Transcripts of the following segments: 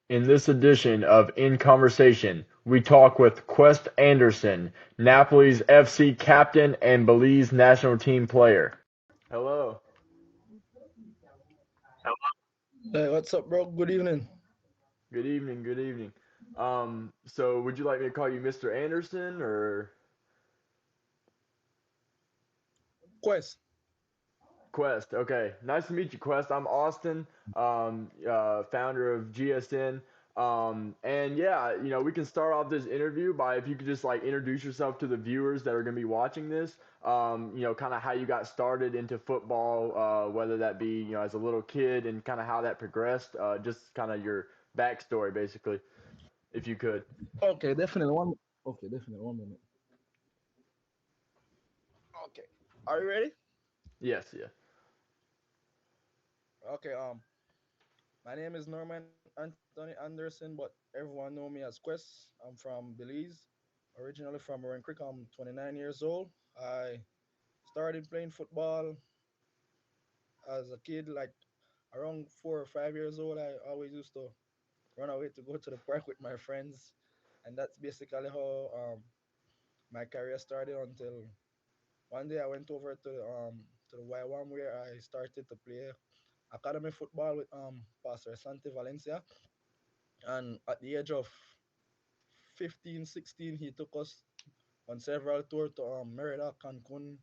In this edition of In Conversation, we talk with Quest Anderson, Napoli's FC captain and Belize national team player. Hello. Hey, what's up, bro? Good evening. Good evening. Good evening. So would you like me to call you Mr. Anderson or Quest. Quest? Okay. Nice to meet you, Quest. I'm Austin, founder of GSN. And yeah, we can start off this interview by if you could just like introduce yourself to the viewers that are going to be watching this. Kind of how you got started into football, whether that be, as a little kid and kind of how that progressed. Just kind of your backstory, basically, if you could. Okay, definitely one. Okay, definitely 1 minute. Okay, are you ready? Yes, yeah. Okay. My name is Norman Anthony Anderson, but everyone know me as Quest. I'm from Belize, originally from Oran Creek. I'm 29 years old. I started playing football as a kid, like around 4 or 5 years old. I always used to run away to go to the park with my friends, and that's basically how my career started until one day I went over to the Y1 where I started to play academy football with Pastor Santi Valencia. And at the age of 15, 16, he took us on several tours to Merida, Cancun,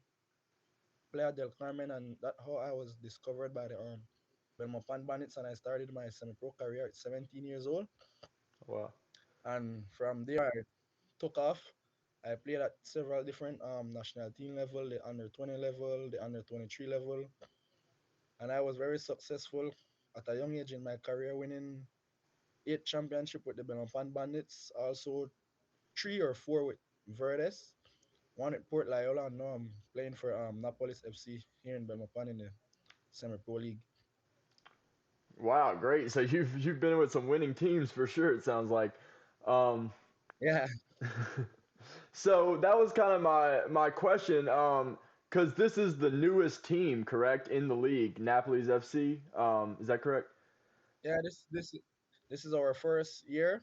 Playa del Carmen, and that's how I was discovered by the Belmopan Bandits, and I started my semi-pro career at 17 years old. Wow. And from there, I took off. I played at several different national team level, the under 20 level, the under 23 level, and I was very successful at a young age in my career, winning 8 championship with the Belmopan Bandits, also 3 or 4 with Verdes, one at Port Loyola, and now I'm playing for Napoles FC here in Belmopan in the semi-pro league. Wow, great. So you've been with some winning teams for sure. It sounds like. Um, Yeah, So that was kind of my question. Because this is the newest team, correct, in the league, Napoli's FC. Is that correct? yeah. This is our first year,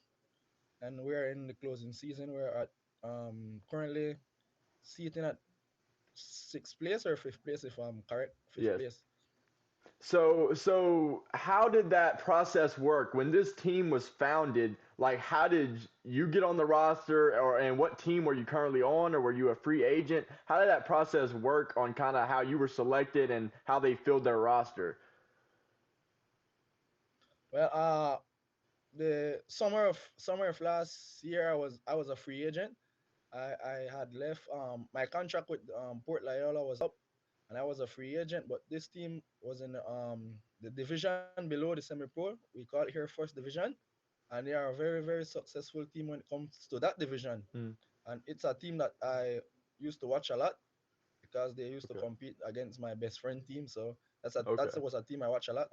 and we're in the closing season. We're at currently sitting at sixth place or fifth place, if I'm correct, fifth Yes. place. So how did that process work when this team was founded? Like, how did you get on the roster, or and what team were you currently on, or were you a free agent? How did that process work on kind of how you were selected and how they filled their roster? Well, the summer of last year, I was a free agent. I had left. My contract with Port Loyola was up, and I was a free agent. But this team was in the division below the semi-pro. We call it here first division, and they are a very very successful team when it comes to that division. Mm, And it's a team that I used to watch a lot because they used to okay. compete against my best friend team. So that Okay. was a team I watch a lot.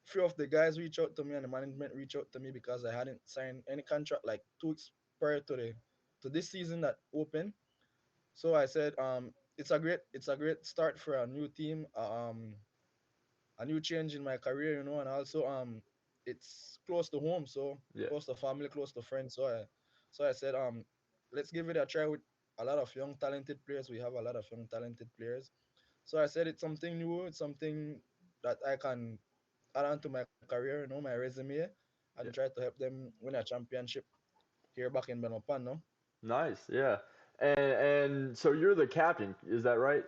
Few of the guys reach out to me and the management reach out to me because I hadn't signed any contract like 2 weeks prior to this season that opened. So I said, it's a great start for a new team, a new change in my career, and also it's close to home, so Yeah. close to family, close to friends. So I said, let's give it a try with a lot of young talented players. We have a lot of young talented players. So I said it's something new, it's something that I can add on to my career, my resume, and Yeah. try to help them win a championship here back in Benopan, no? Nice. Yeah. And so you're the captain, is that right?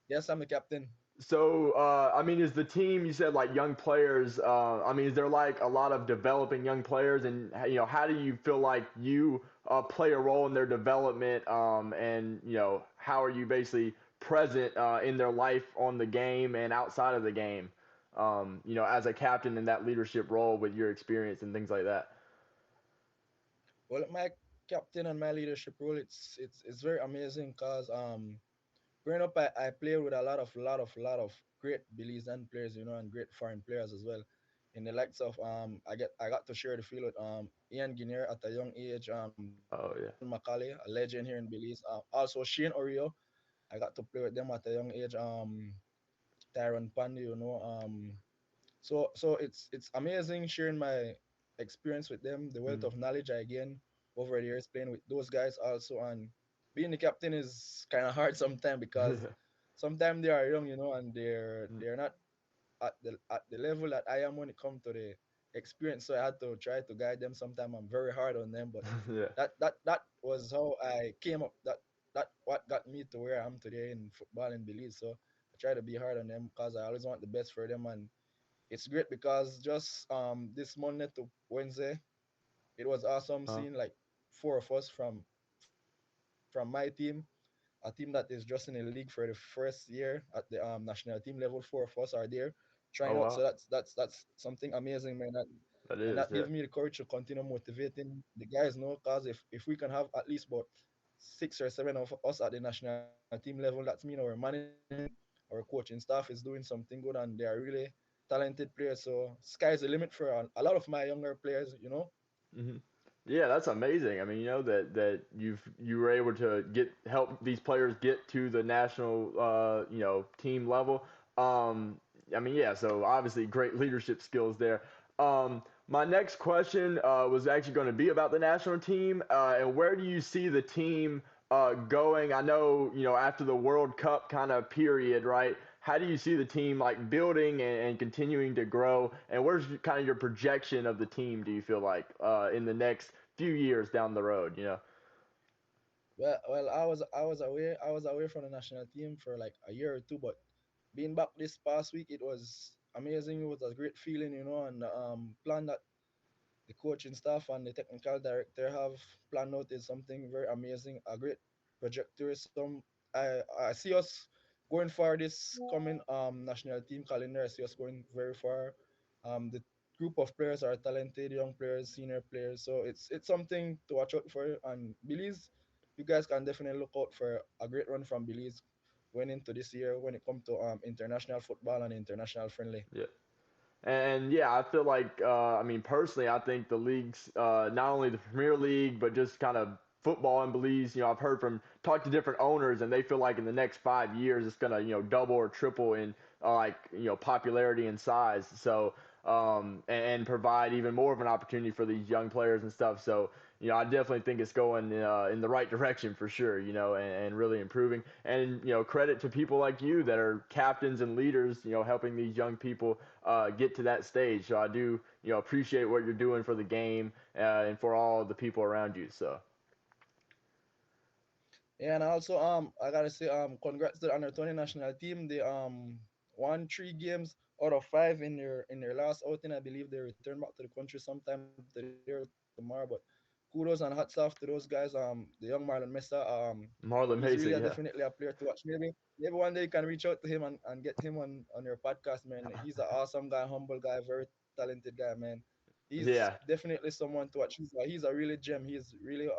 Yes, I'm the captain. So, I mean, is the team you said like young players? I mean, is there like a lot of developing young players, and how do you feel like you play a role in their development? And how are you basically present in their life on the game and outside of the game? As a captain in that leadership role with your experience and things like that. Well, my captain and my leadership role, it's very amazing because growing up, I played with a lot of great Belizean players, and great foreign players as well. In the likes of I got to share the field with Ian Guineer at a young age, Oh John yeah. Macaulay, a legend here in Belize. Also Shane Oreo, I got to play with them at a young age. Tyron Pandy, so it's amazing sharing my experience with them, the wealth of knowledge I gain over the years playing with those guys also. And being the captain is kind of hard sometimes because sometimes they are young, and they're not at the level that I am when it comes to the experience. So I had to try to guide them. Sometimes I'm very hard on them, but Yeah. that was how I came up. That what got me to where I am today in football in Belize. So I try to be hard on them because I always want the best for them. And it's great because just this Monday to Wednesday, it was awesome Huh? seeing like four of us from my team, a team that is just in the league for the first year at the national team level. Four of us are there trying out. So Oh that's wow. something amazing, man. That And that is. gives Yeah. me the courage to continue motivating the guys. No, because if we can have at least about 6 or 7 of us at the national team level, that's mean our management, our coaching staff is doing something good, and they are really talented players. So sky's the limit for a lot of my younger players. Hmm. Yeah, that's amazing. I mean, that you were able to help these players get to the national team level. Um, I mean, yeah. So obviously, great leadership skills there. My next question was actually going to be about the national team, and where do you see the team going? I know after the World Cup kind of period, right? How do you see the team like building and continuing to grow? And where's kind of your projection of the team? Do you feel like in the next few years down the road? Well, I was away from the national team for like a year or two, but being back this past week, it was amazing. It was a great feeling, and the plan that the coaching staff and the technical director have planned out is something very amazing, a great trajectory. I see us going far this coming national team calendar. I see us going very far. The group of players are talented, young players, senior players. So it's something to watch out for. And Belize, you guys can definitely look out for a great run from Belize going into this year when it comes to international football and international friendly. Yeah. And yeah, I feel like, I mean, personally, I think the leagues, not only the Premier League, but just kind of football in Belize, I've heard from, talk to different owners, and they feel like in the next 5 years, it's going to, double or triple in, like, popularity and size. So, and provide even more of an opportunity for these young players and stuff. So, I definitely think it's going in the right direction for sure, and really improving. And, credit to people like you that are captains and leaders, helping these young people get to that stage. So I do, appreciate what you're doing for the game and for all the people around you. So, Yeah, and also I gotta say congrats to the under 20 national team. They won 3 games out of 5 in their last outing. I believe they return back to the country sometime today or tomorrow. But kudos and hats off to those guys. The young Marlon Mesa. He's really Marlon Mason, definitely yeah. a player to watch. Maybe one day you can reach out to him and get him on your podcast, man. He's an awesome guy, humble guy, very talented guy, man. He's Yeah, definitely someone to watch. He's a really gem. He's really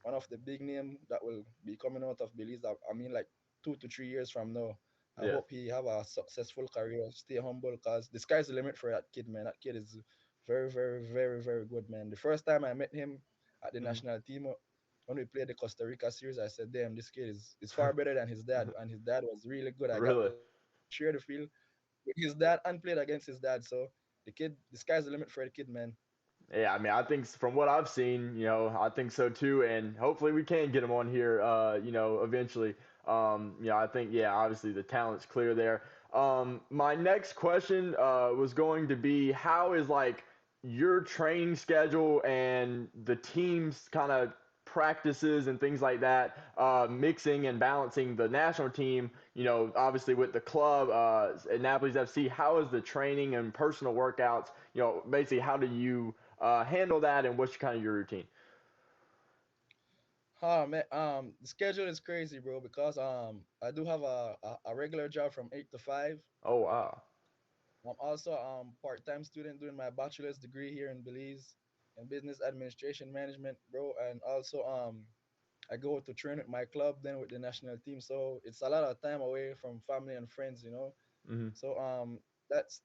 one of the big name that will be coming out of Belize. I mean, like 2 to 3 years from now. I yeah. hope he have a successful career. Stay humble, cause the sky's the limit for that kid, man. That kid is very, very, very, very good, man. The first time I met him at the Mhm. national team when we played the Costa Rica series, I said, "Damn, this kid is far better than his dad." And his dad was really good. I got Really. to share the field with his dad and played against his dad. So the sky's the limit for the kid, man. Yeah, I mean, I think from what I've seen, I think so too, and hopefully we can get him on here, eventually. I think, yeah, obviously the talent's clear there. My next question was going to be, how is like your training schedule and the team's kind of practices and things like that, mixing and balancing the national team, obviously with the club at Napoles FC, how is the training and personal workouts, basically how do you handle that, and what's kind of your routine? Oh man, the schedule is crazy, bro. Because I do have a regular job from 8 to 5. Oh wow. I'm also part-time student doing my bachelor's degree here in Belize in business administration management, bro. And also I go to train with my club, then with the national team. So it's a lot of time away from family and friends. Hmm. So that's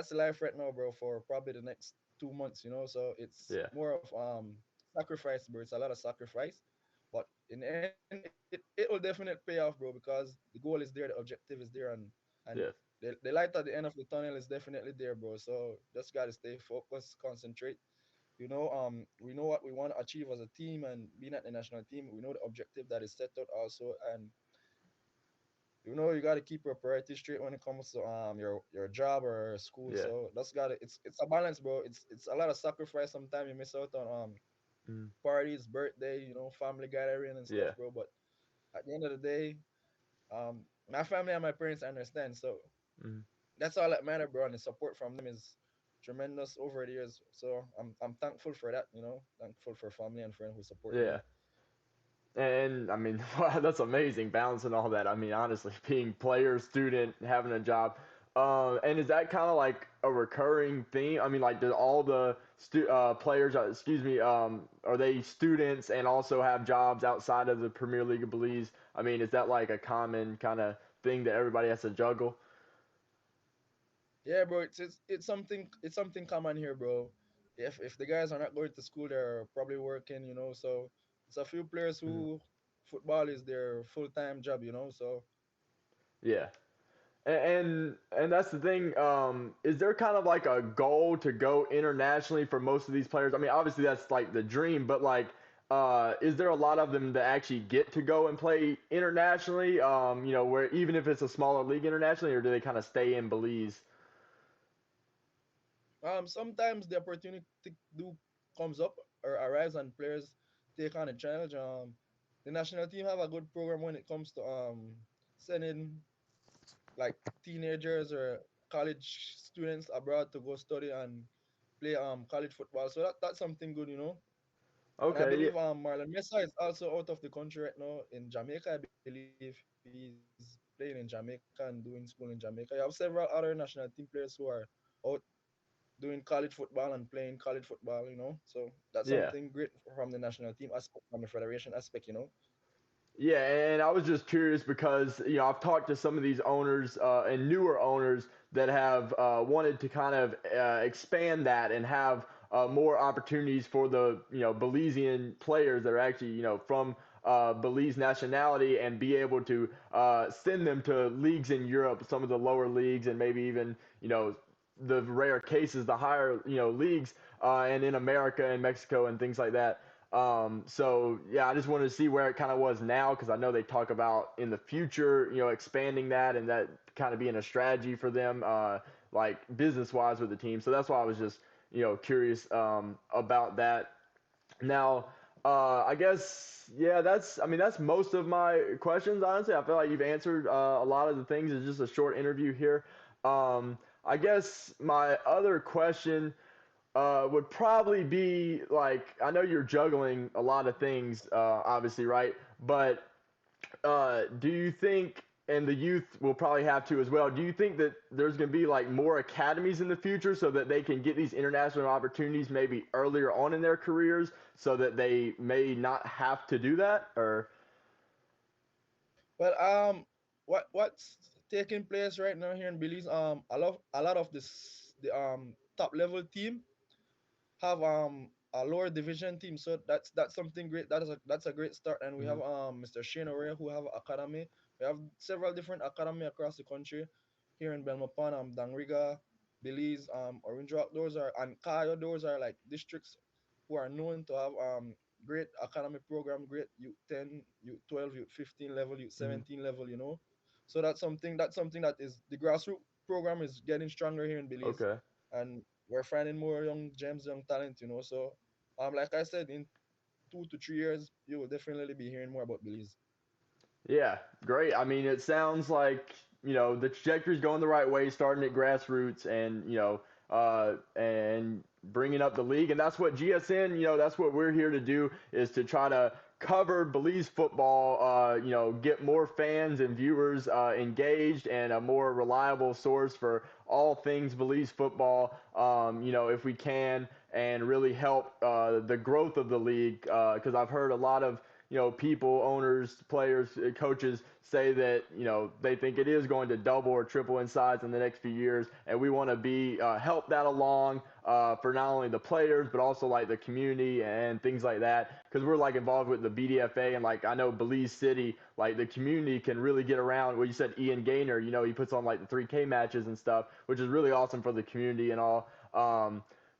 the life right now, bro. For probably the next 2 months. So it's Yeah. more of sacrifice, bro. It's a lot of sacrifice, but in the end, it will definitely pay off, bro. Because the goal is there, the objective is there, and Yes. the light at the end of the tunnel is definitely there, bro. So just gotta stay focused, concentrate, We know what we want to achieve as a team, and being at the national team, we know the objective that is set out also, and you got to keep your priorities straight when it comes to your job or school. Yeah. So that's got to it's a balance, bro. It's a lot of sacrifice. Sometimes you miss out on Mm. parties, birthday, family gathering and stuff, Yeah. bro. But at the end of the day, my family and my parents understand. So Mm. that's all that matter, bro. And the support from them is tremendous over the years. So I'm thankful for that. Thankful for family and friends who support me. Yeah. And I mean, wow, that's amazing, balancing all that. I mean, honestly, being player, student, having a job. And is that kind of like a recurring theme? I mean, like, do all the players, excuse me, are they students and also have jobs outside of the Premier League of Belize? I mean, is that like a common kind of thing that everybody has to juggle? Yeah, bro. It's something common here, bro. If the guys are not going to school, they're probably working. So it's a few players Mhm. who football is their full time job. So Yeah. And that's the thing. Is there kind of like a goal to go internationally for most of these players? I mean, obviously that's like the dream, but like, is there a lot of them that actually get to go and play internationally? Where even if it's a smaller league internationally, or do they kind of stay in Belize? sometimes the opportunity do comes up or arrives, and players take on a challenge. The national team have a good program when it comes to sending like teenagers or college students abroad to go study and play college football. So that's something good. And I Okay, yeah, believe Marlon Mesa is also out of the country right now in Jamaica. I believe he's playing in Jamaica and doing school in Jamaica. You have several other national team players who are out doing college football and playing college football. So that's something great yeah. from the national team aspect, from the federation aspect. Yeah, and I was just curious because I've talked to some of these owners and newer owners that have wanted to kind of expand that and have more opportunities for the Belizean players that are actually from Belize nationality and be able to send them to leagues in Europe, some of the lower leagues, and maybe even the rare cases the higher leagues and in America and Mexico and things like that. So yeah, I just wanted to see where it kind of was now because I know they talk about in the future, expanding that and that kind of being a strategy for them, like business wise with the team. So that's why I was just, curious about that. Now, I guess yeah, I mean that's most of my questions. Honestly, I feel like you've answered a lot of the things. It's just a short interview here. I guess my other question would probably be like I know you're juggling a lot of things, obviously, right? But do you think, and the youth will probably have to as well, do you think that there's going to be like more academies in the future so that they can get these international opportunities maybe earlier on in their careers so that they may not have to do that? Or, Well, what's taking place right now here in Belize? A lot of the top level team have a lower division team. So that's something great. That's a great start. And we have Mhm. Mr. Shane O'Rea who have academy. We have several different academy across the country. Here in Belmopan, Dangriga, Belize, Orange Rock. Those are and Kayo. Those are like districts who are known to have great academy program, great U10, U12, U15 level, Mhm. U17 level. So that's something that is the grassroots program is getting stronger here in Belize, Okay. and we're finding more young gems, young talent. So, like I said, in 2 to 3 years, you will definitely be hearing more about Belize. Yeah, great. I mean, it sounds like, the trajectory's going the right way, starting at grassroots and, and bringing up the league. And that's what GSN, that's what we're here to do is to try to cover Belize football, get more fans and viewers engaged and a more reliable source for all things Belize football, if we can, and really help the growth of the league. Because I've heard a lot of people, owners, players, coaches say that they think it is going to double or triple in size in the next few years, and we want to be help that along for not only the players but also like the community and things like that. Because we're like involved with the BDFA and like I know Belize City, like the community can really get around. Well, you said Ian Gaynor, he puts on like the 3K matches and stuff, which is really awesome for the community and all.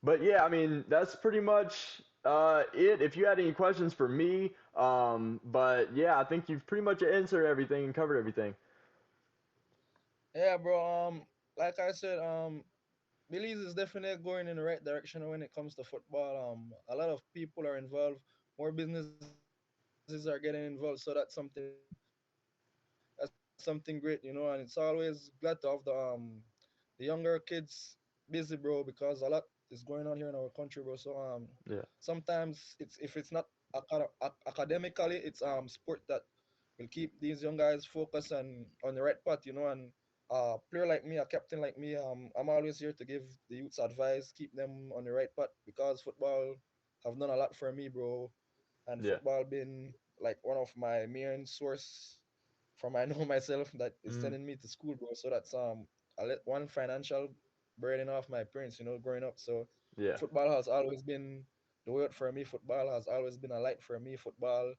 But yeah, I mean that's pretty much it. If you had any questions for me, but yeah, I think you've pretty much answered everything and covered everything. Yeah, bro. Like I said, Belize is definitely going in the right direction when it comes to football. A lot of people are involved, more businesses are getting involved, so that's something great, and it's always glad to have the younger kids busy, bro, because a lot is going on here in our country, bro. So Yeah, sometimes it's if it's not academically, it's sport that will keep these young guys focused and on the right path, and player like me, a captain like me, I'm always here to give the youths advice, keep them on the right path because football have done a lot for me, bro, and yeah, football been like one of my main source from I know myself that is mm, sending me to school, bro. So that's I let one financial burden off my parents, growing up. So yeah. football has always been the word for me. Football has always been a light for me. Football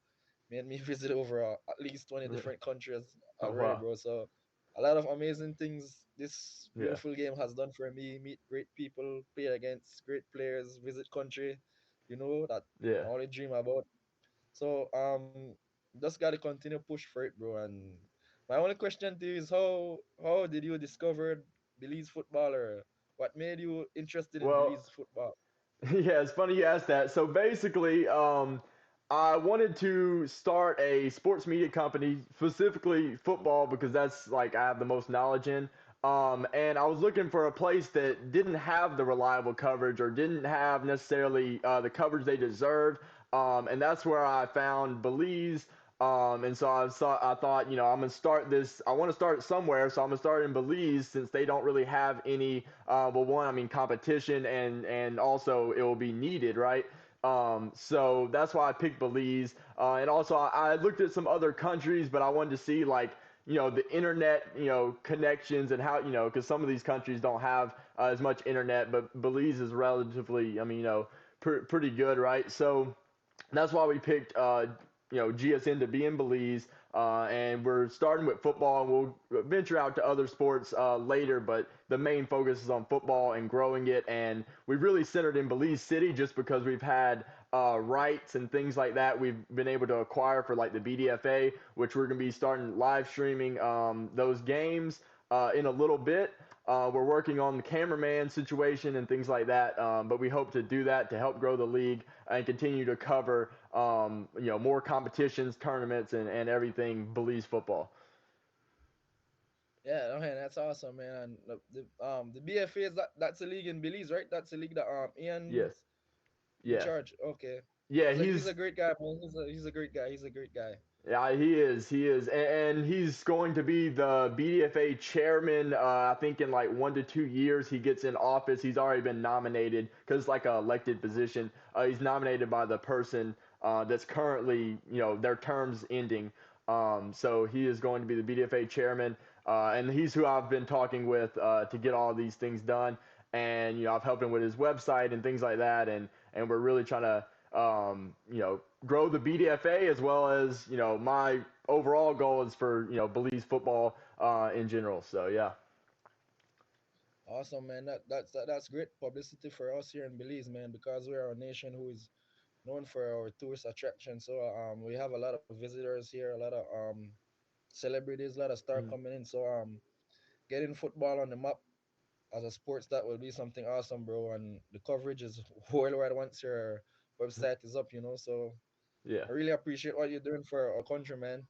made me visit over at least 20 different countries Oh already, wow, bro. So a lot of amazing things this yeah, beautiful game has done for me. Meet great people, play against great players, visit country, that yeah. I only dream about. So just gotta continue push for it, bro. And my only question to you is how did you discover Belize football, or what made you interested in Well, Belize football? yeah, it's funny you asked that. So basically, I wanted to start a sports media company, specifically football, because that's like I have the most knowledge in. And I was looking for a place that didn't have the reliable coverage or didn't have necessarily the coverage they deserved. And that's where I found Belize. And so I thought, I'm gonna start this. I want to start somewhere, so I'm gonna start in Belize since they don't really have any. Well, one, I mean, competition, and also it will be needed, right? So that's why I picked Belize. And also I looked at some other countries, but I wanted to see like the internet connections and how because some of these countries don't have as much internet, but Belize is relatively, I mean, pretty good, right? So that's why we picked GSN to be in Belize, and we're starting with football, and we'll venture out to other sports later. But the main focus is on football and growing it, and we've really centered in Belize City just because we've had rights and things like that we've been able to acquire for like the BDFA, which we're going to be starting live streaming those games in a little bit. We're working on the cameraman situation and things like that, but we hope to do that to help grow the league and continue to cover more competitions, tournaments, and everything Belize football. Yeah, no, man, that's awesome, man. And the BFA is that's a league in Belize, right? That's a league that Yes, Ian's in yeah, charge. Okay, yeah. he's a great guy, man. He's a great guy. He's a great guy. Yeah, he is. He is, and he's going to be the BDFA chairman. I think in like 1 to 2 years he gets in office. He's already been nominated because it's like an elected position. He's nominated by the person that's currently, their terms ending. So he is going to be the BDFA chairman, and he's who I've been talking with to get all these things done. And I've helped him with his website and things like that, and we're really trying to grow the BDFA as well as my overall goal is for Belize football in general. So yeah, Awesome, man. That's great publicity for us here in Belize, man, because we are a nation who is known for our tourist attraction. So we have a lot of visitors here, a lot of celebrities, a lot of stars mm, coming in. So getting football on the map as a sports, that will be something awesome, bro. And the coverage is worldwide once your website is up, So yeah. I really appreciate what you're doing for our country, man.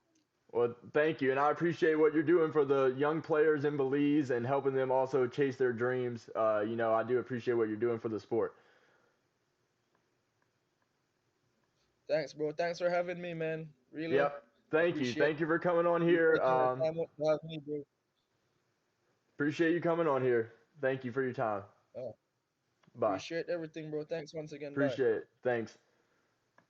Well, thank you, and I appreciate what you're doing for the young players in Belize and helping them also chase their dreams. I do appreciate what you're doing for the sport. Thanks, bro. Thanks for having me, man. Really Yep. Thank you. appreciate Thank you for coming on you here. taking your time out to have me, bro. Appreciate you coming on here. Thank you for your time. Uh, Bye. appreciate everything, bro. Thanks once again. Bye. Appreciate it. Thanks.